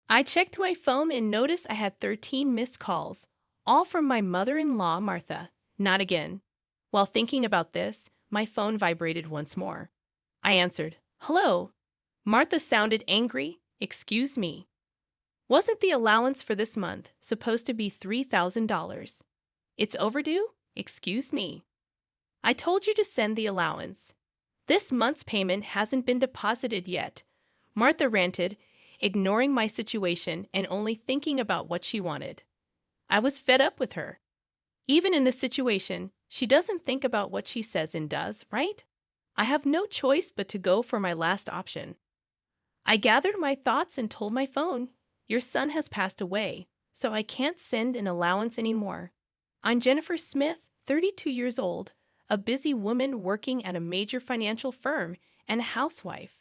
I checked my phone and noticed I had 13 missed calls, all from my mother-in-law, Martha. Not again. While thinking about this, my phone vibrated once more. I answered, "Hello." Martha sounded angry. "Excuse me. Wasn't the allowance for this month supposed to be $3,000? It's overdue? Excuse me. I told you to send the allowance. This month's payment hasn't been deposited yet." Martha ranted, ignoring my situation and only thinking about what she wanted. I was fed up with her. Even in this situation, she doesn't think about what she says and does, right? I have no choice but to go for my last option. I gathered my thoughts and told my phone, "Your son has passed away, so I can't send an allowance anymore. I'm Jennifer Smith, 32 years old, a busy woman working at a major financial firm and a housewife.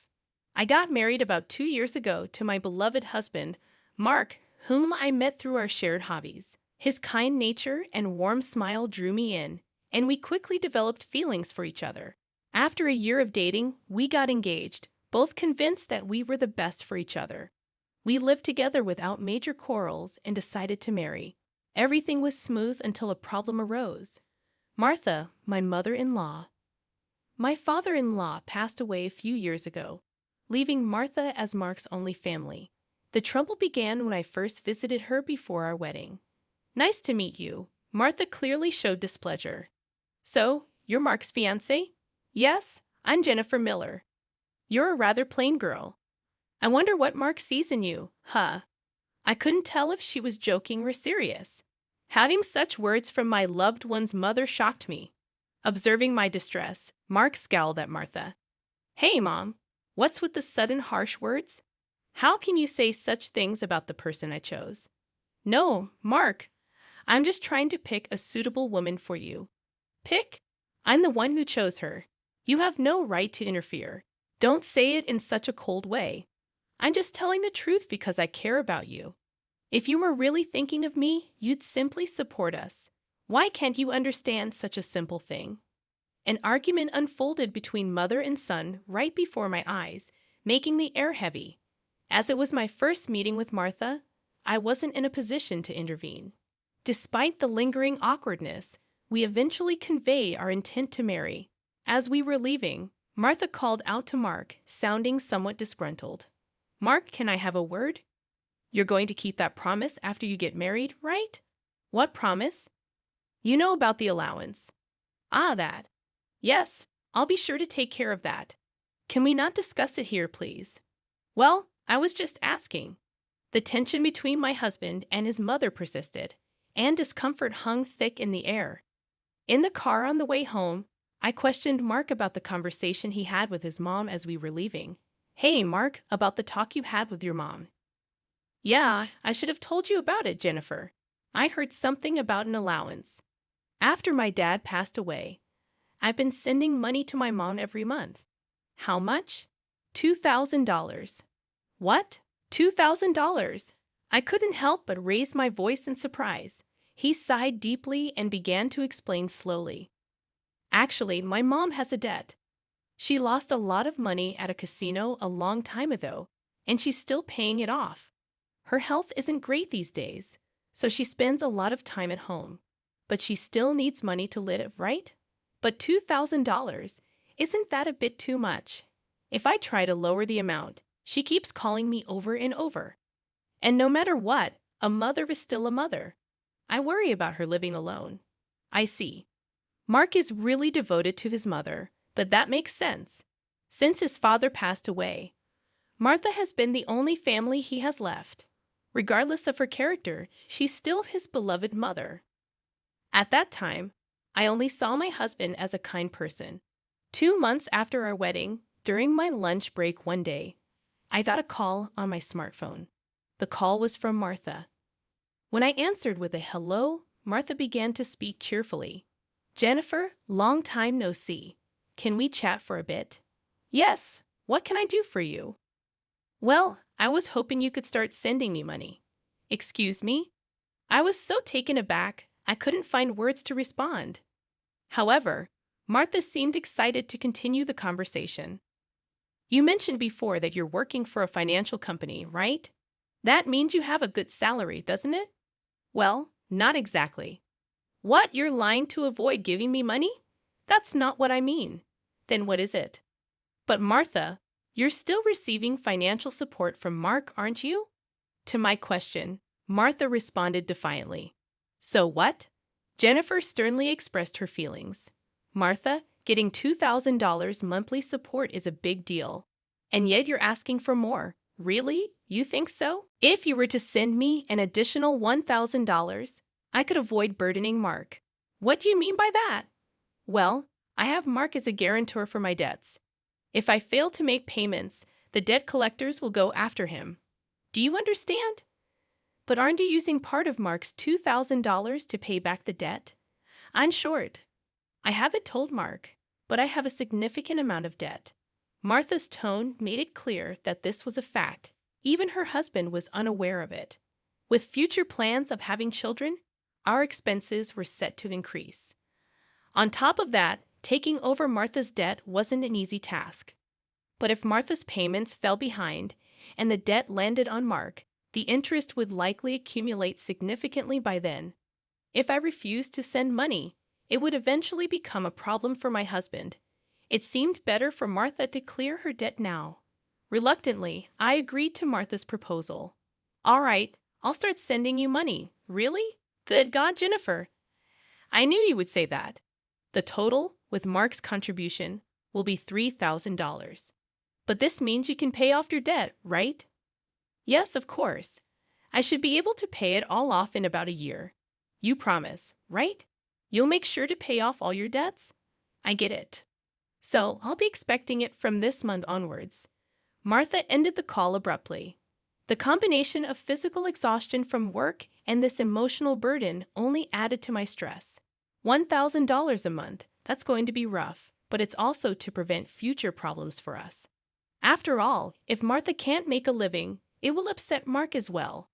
I got married about 2 years ago to my beloved husband, Mark, whom I met through our shared hobbies. His kind nature and warm smile drew me in, and we quickly developed feelings for each other. After a year of dating, we got engaged, both convinced that we were the best for each other. We lived together without major quarrels and decided to marry. Everything was smooth until a problem arose. Martha, my mother-in-law. My father-in-law passed away a few years ago, leaving Martha as Mark's only family. The trouble began when I first visited her before our wedding. "Nice to meet you." Martha clearly showed displeasure. "So, you're Mark's fiancé?" "Yes, I'm Jennifer Miller." "You're a rather plain girl. I wonder what Mark sees in you, huh?" I couldn't tell if she was joking or serious. Having such words from my loved one's mother shocked me. Observing my distress, Mark scowled at Martha. "Hey, Mom, what's with the sudden harsh words? How can you say such things about the person I chose?" "No, Mark, I'm just trying to pick a suitable woman for you." "Pick? I'm the one who chose her. You have no right to interfere. Don't say it in such a cold way. I'm just telling the truth because I care about you. If you were really thinking of me, you'd simply support us. Why can't you understand such a simple thing?" An argument unfolded between mother and son right before my eyes, making the air heavy. As it was my first meeting with Martha, I wasn't in a position to intervene. Despite the lingering awkwardness, we eventually conveyed our intent to marry. As we were leaving, Martha called out to Mark, sounding somewhat disgruntled. "Mark, can I have a word? You're going to keep that promise after you get married, right?" "What promise?" "You know about the allowance." "Ah, that. Yes, I'll be sure to take care of that. Can we not discuss it here, please?" "Well, I was just asking." The tension between my husband and his mother persisted, and discomfort hung thick in the air. In the car on the way home, I questioned Mark about the conversation he had with his mom as we were leaving. "Hey, Mark, about the talk you had with your mom." "Yeah, I should have told you about it, Jennifer. I heard something about an allowance. After my dad passed away, I've been sending money to my mom every month." "How much?" $2,000. "What? $2,000? I couldn't help but raise my voice in surprise. He sighed deeply and began to explain slowly. "Actually, my mom has a debt. She lost a lot of money at a casino a long time ago, and she's still paying it off. Her health isn't great these days, so she spends a lot of time at home. But she still needs money to live, right? But $2,000, isn't that a bit too much? If I try to lower the amount, she keeps calling me over and over. And no matter what, a mother is still a mother. I worry about her living alone." "I see. Mark is really devoted to his mother, but that makes sense. Since his father passed away, Martha has been the only family he has left. Regardless of her character, she's still his beloved mother. At that time, I only saw my husband as a kind person. 2 months after our wedding, during my lunch break one day, I got a call on my smartphone. The call was from Martha. When I answered with a hello, Martha began to speak cheerfully. "Jennifer, long time no see. Can we chat for a bit?" "Yes, what can I do for you?" "Well, I was hoping you could start sending me money." "Excuse me?" I was so taken aback, I couldn't find words to respond. However, Martha seemed excited to continue the conversation. "You mentioned before that you're working for a financial company, right?" That means you have a good salary, doesn't it? Well, not exactly. What, you're lying to avoid giving me money? That's not what I mean. Then what is it? But Martha, you're still receiving financial support from Mark, aren't you? To my question, Martha responded defiantly. So what? Jennifer sternly expressed her feelings. Martha, getting $2,000 monthly support is a big deal. And yet you're asking for more. Really? You think so? If you were to send me an additional $1,000, I could avoid burdening Mark. What do you mean by that? Well, I have Mark as a guarantor for my debts. If I fail to make payments, the debt collectors will go after him. Do you understand? But aren't you using part of Mark's $2,000 to pay back the debt? I'm short. I haven't told Mark, but I have a significant amount of debt. Martha's tone made it clear that this was a fact. Even her husband was unaware of it. With future plans of having children, our expenses were set to increase. On top of that, taking over Martha's debt wasn't an easy task. But if Martha's payments fell behind and the debt landed on Mark, the interest would likely accumulate significantly by then. If I refused to send money, it would eventually become a problem for my husband. It seemed better for Martha to clear her debt now. Reluctantly, I agreed to Martha's proposal. All right, I'll start sending you money. Really? Good God, Jennifer. I knew you would say that. The total, with Mark's contribution, will be $3,000. But this means you can pay off your debt, right? Yes, of course. I should be able to pay it all off in about a year. You promise, right? You'll make sure to pay off all your debts? I get it. So I'll be expecting it from this month onwards. Martha ended the call abruptly. The combination of physical exhaustion from work and this emotional burden only added to my stress. $1,000 a month, that's going to be rough, but it's also to prevent future problems for us. After all, if Martha can't make a living, it will upset Mark as well.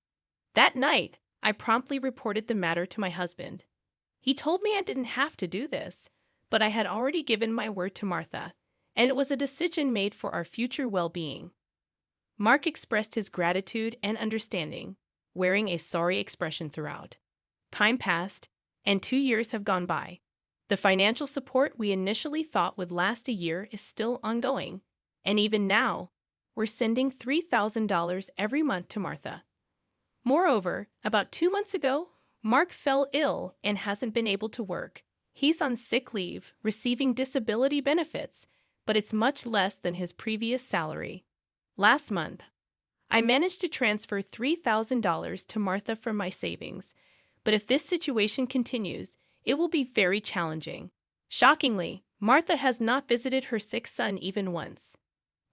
That night, I promptly reported the matter to my husband. He told me I didn't have to do this, but I had already given my word to Martha, and it was a decision made for our future well-being. Mark expressed his gratitude and understanding, wearing a sorry expression throughout. Time passed, and 2 years have gone by. The financial support we initially thought would last a year is still ongoing, and even now, we're sending $3,000 every month to Martha. Moreover, about 2 months ago, Mark fell ill and hasn't been able to work. He's on sick leave, receiving disability benefits, but it's much less than his previous salary. Last month, I managed to transfer $3,000 to Martha from my savings, but if this situation continues, it will be very challenging. Shockingly, Martha has not visited her sick son even once.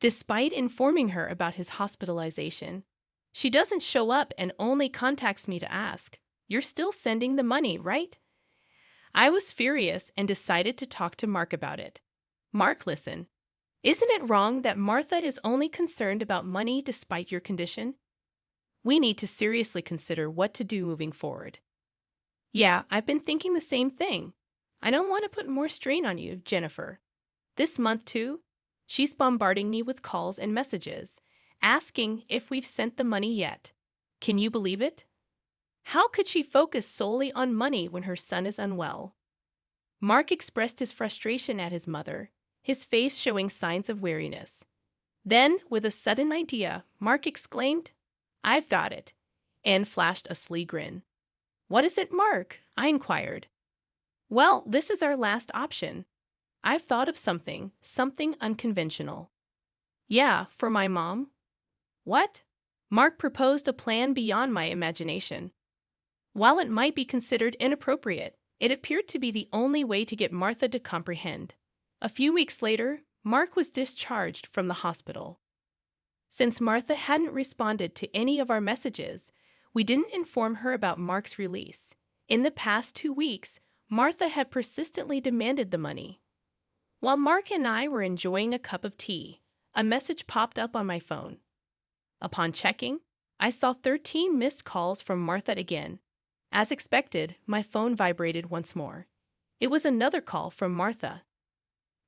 Despite informing her about his hospitalization, she doesn't show up and only contacts me to ask, "You're still sending the money, right?" I was furious and decided to talk to Mark about it. Mark, listen. Isn't it wrong that Martha is only concerned about money despite your condition? We need to seriously consider what to do moving forward. Yeah, I've been thinking the same thing. I don't want to put more strain on you, Jennifer. This month, too, she's bombarding me with calls and messages, asking if we've sent the money yet. Can you believe it? How could she focus solely on money when her son is unwell? Mark expressed his frustration at his mother, his face showing signs of weariness. Then, with a sudden idea, Mark exclaimed, "I've got it," and flashed a sly grin. "What is it, Mark?" I inquired. "Well, this is our last option. I've thought of something unconventional." "Yeah, for my mom." "What?" Mark proposed a plan beyond my imagination. While it might be considered inappropriate, it appeared to be the only way to get Martha to comprehend. A few weeks later, Mark was discharged from the hospital. Since Martha hadn't responded to any of our messages, we didn't inform her about Mark's release. In the past 2 weeks, Martha had persistently demanded the money. While Mark and I were enjoying a cup of tea, a message popped up on my phone. Upon checking, I saw 13 missed calls from Martha again. As expected, my phone vibrated once more. It was another call from Martha.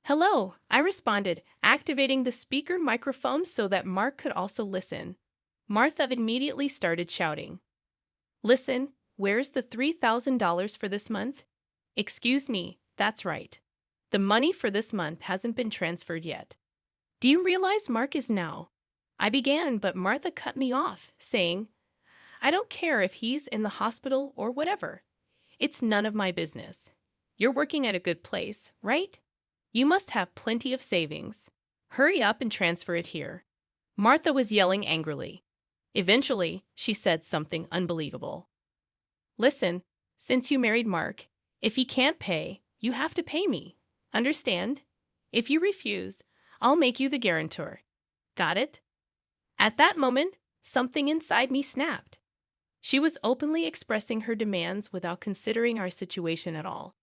"Hello," I responded, activating the speaker microphone so that Mark could also listen. Martha immediately started shouting. Listen, where's the $3,000 for this month? Excuse me, that's right. The money for this month hasn't been transferred yet. Do you realize Mark is now? I began, but Martha cut me off, saying, I don't care if he's in the hospital or whatever. It's none of my business. You're working at a good place, right? You must have plenty of savings. Hurry up and transfer it here. Martha was yelling angrily. Eventually, she said something unbelievable. Listen, since you married Mark, if he can't pay, you have to pay me. Understand? If you refuse, I'll make you the guarantor. Got it? At that moment, something inside me snapped. She was openly expressing her demands without considering our situation at all.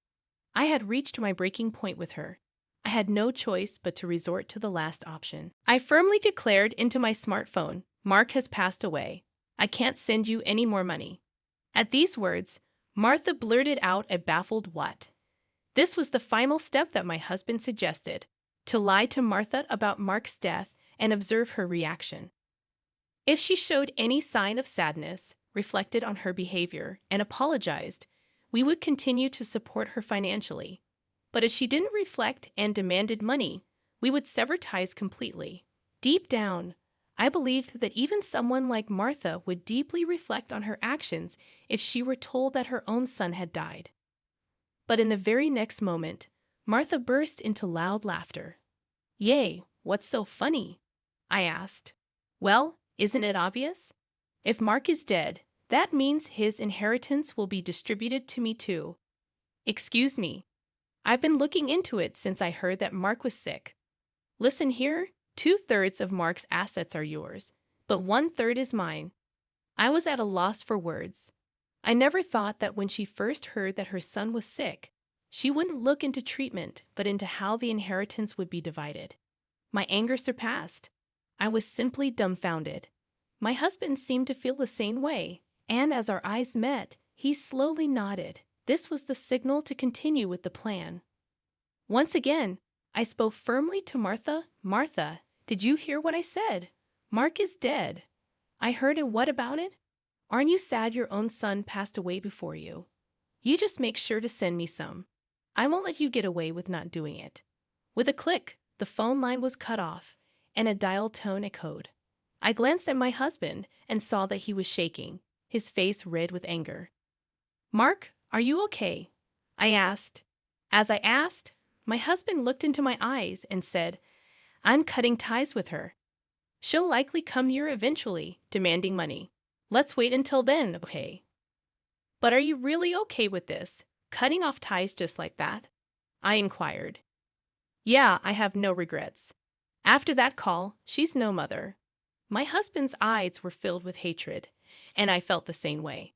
I had reached my breaking point with her. I had no choice but to resort to the last option. I firmly declared into my smartphone, Mark has passed away. I can't send you any more money. At these words, Martha blurted out a baffled what? This was the final step that my husband suggested, to lie to Martha about Mark's death and observe her reaction. If she showed any sign of sadness, reflected on her behavior, and apologized, we would continue to support her financially. But if she didn't reflect and demanded money, we would sever ties completely. Deep down, I believed that even someone like Martha would deeply reflect on her actions if she were told that her own son had died. But in the very next moment, Martha burst into loud laughter. Yay, what's so funny? I asked. Well, isn't it obvious? If Mark is dead, that means his inheritance will be distributed to me too. Excuse me. I've been looking into it since I heard that Mark was sick. Listen here, 2/3 of Mark's assets are yours, but 1/3 is mine. I was at a loss for words. I never thought that when she first heard that her son was sick, she wouldn't look into treatment, but into how the inheritance would be divided. My anger surpassed. I was simply dumbfounded. My husband seemed to feel the same way, and as our eyes met, he slowly nodded. This was the signal to continue with the plan. Once again, I spoke firmly to Martha. Martha, did you hear what I said? Mark is dead. I heard, and what about it? Aren't you sad your own son passed away before you? You just make sure to send me some. I won't let you get away with not doing it. With a click, the phone line was cut off, and a dial tone echoed. I glanced at my husband and saw that he was shaking, his face red with anger. Mark, are you okay? I asked. As I asked, my husband looked into my eyes and said, I'm cutting ties with her. She'll likely come here eventually, demanding money. Let's wait until then, okay? But are you really okay with this, cutting off ties just like that? I inquired. Yeah, I have no regrets. After that call, she's no mother. My husband's eyes were filled with hatred, and I felt the same way.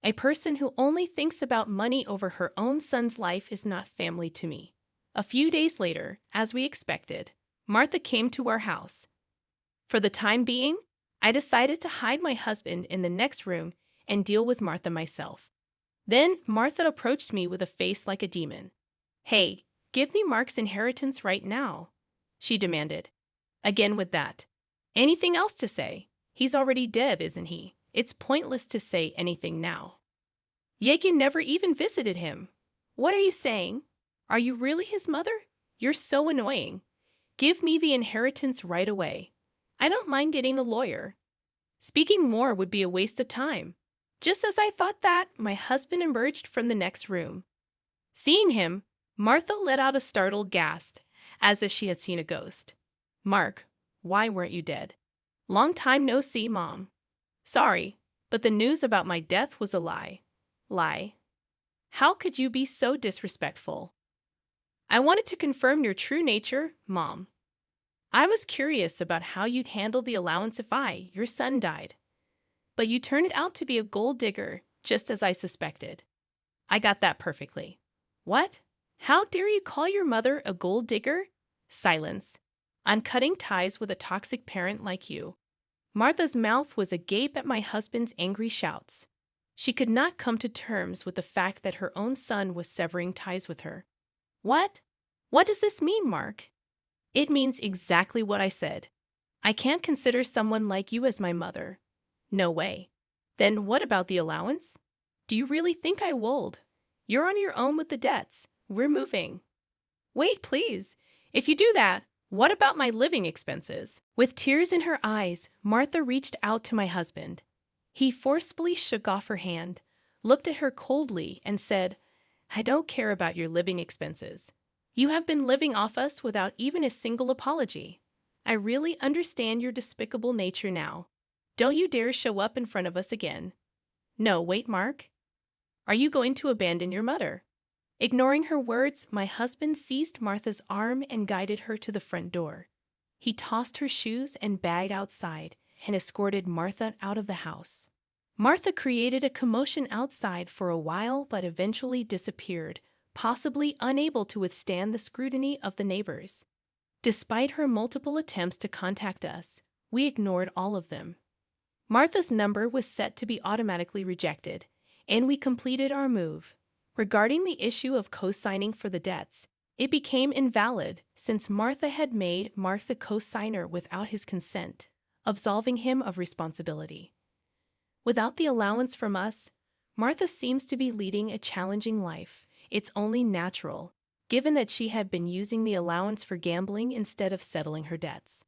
A person who only thinks about money over her own son's life is not family to me. A few days later, as we expected, Martha came to our house. For the time being, I decided to hide my husband in the next room and deal with Martha myself. Then Martha approached me with a face like a demon. Hey, give me Mark's inheritance right now, she demanded. Again with that. Anything else to say? He's already dead, isn't he? It's pointless to say anything now. Yet you never even visited him. What are you saying? Are you really his mother? You're so annoying. Give me the inheritance right away. I don't mind getting a lawyer. Speaking more would be a waste of time. Just as I thought that, my husband emerged from the next room. Seeing him, Martha let out a startled gasp, as if she had seen a ghost. Mark, why weren't you dead? Long time no see, Mom. Sorry, but the news about my death was a lie. Lie? How could you be so disrespectful? I wanted to confirm your true nature, Mom. I was curious about how you'd handle the allowance if your son died. But you turned out to be a gold digger, just as I suspected. I got that perfectly. What? How dare you call your mother a gold digger? Silence. I'm cutting ties with a toxic parent like you. Martha's mouth was agape at my husband's angry shouts. She could not come to terms with the fact that her own son was severing ties with her. What? What does this mean, Mark? It means exactly what I said. I can't consider someone like you as my mother. No way. Then what about the allowance? Do you really think I would? You're on your own with the debts. We're moving. Wait, please. If you do that, what about my living expenses? With tears in her eyes, Martha reached out to my husband. He forcefully shook off her hand, looked at her coldly, and said, I don't care about your living expenses. You have been living off us without even a single apology. I really understand your despicable nature now. Don't you dare show up in front of us again. No, wait, Mark. Are you going to abandon your mother? Ignoring her words, my husband seized Martha's arm and guided her to the front door. He tossed her shoes and bag outside and escorted Martha out of the house. Martha created a commotion outside for a while but eventually disappeared, possibly unable to withstand the scrutiny of the neighbors. Despite her multiple attempts to contact us, we ignored all of them. Martha's number was set to be automatically rejected, and we completed our move. Regarding the issue of co-signing for the debts, it became invalid since Martha had made Mark the co-signer without his consent, absolving him of responsibility. Without the allowance from us, Martha seems to be leading a challenging life. It's only natural, given that she had been using the allowance for gambling instead of settling her debts.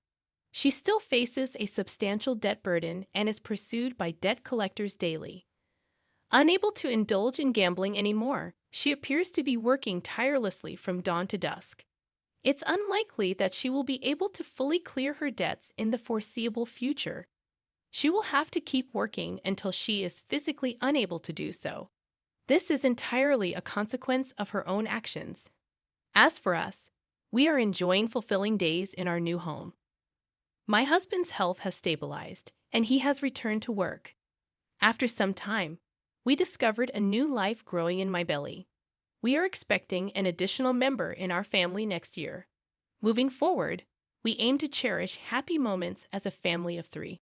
She still faces a substantial debt burden and is pursued by debt collectors daily. Unable to indulge in gambling anymore, she appears to be working tirelessly from dawn to dusk. It's unlikely that she will be able to fully clear her debts in the foreseeable future. She will have to keep working until she is physically unable to do so. This is entirely a consequence of her own actions. As for us, we are enjoying fulfilling days in our new home. My husband's health has stabilized, and he has returned to work. After some time, we discovered a new life growing in my belly. We are expecting an additional member in our family next year. Moving forward, we aim to cherish happy moments as a family of 3.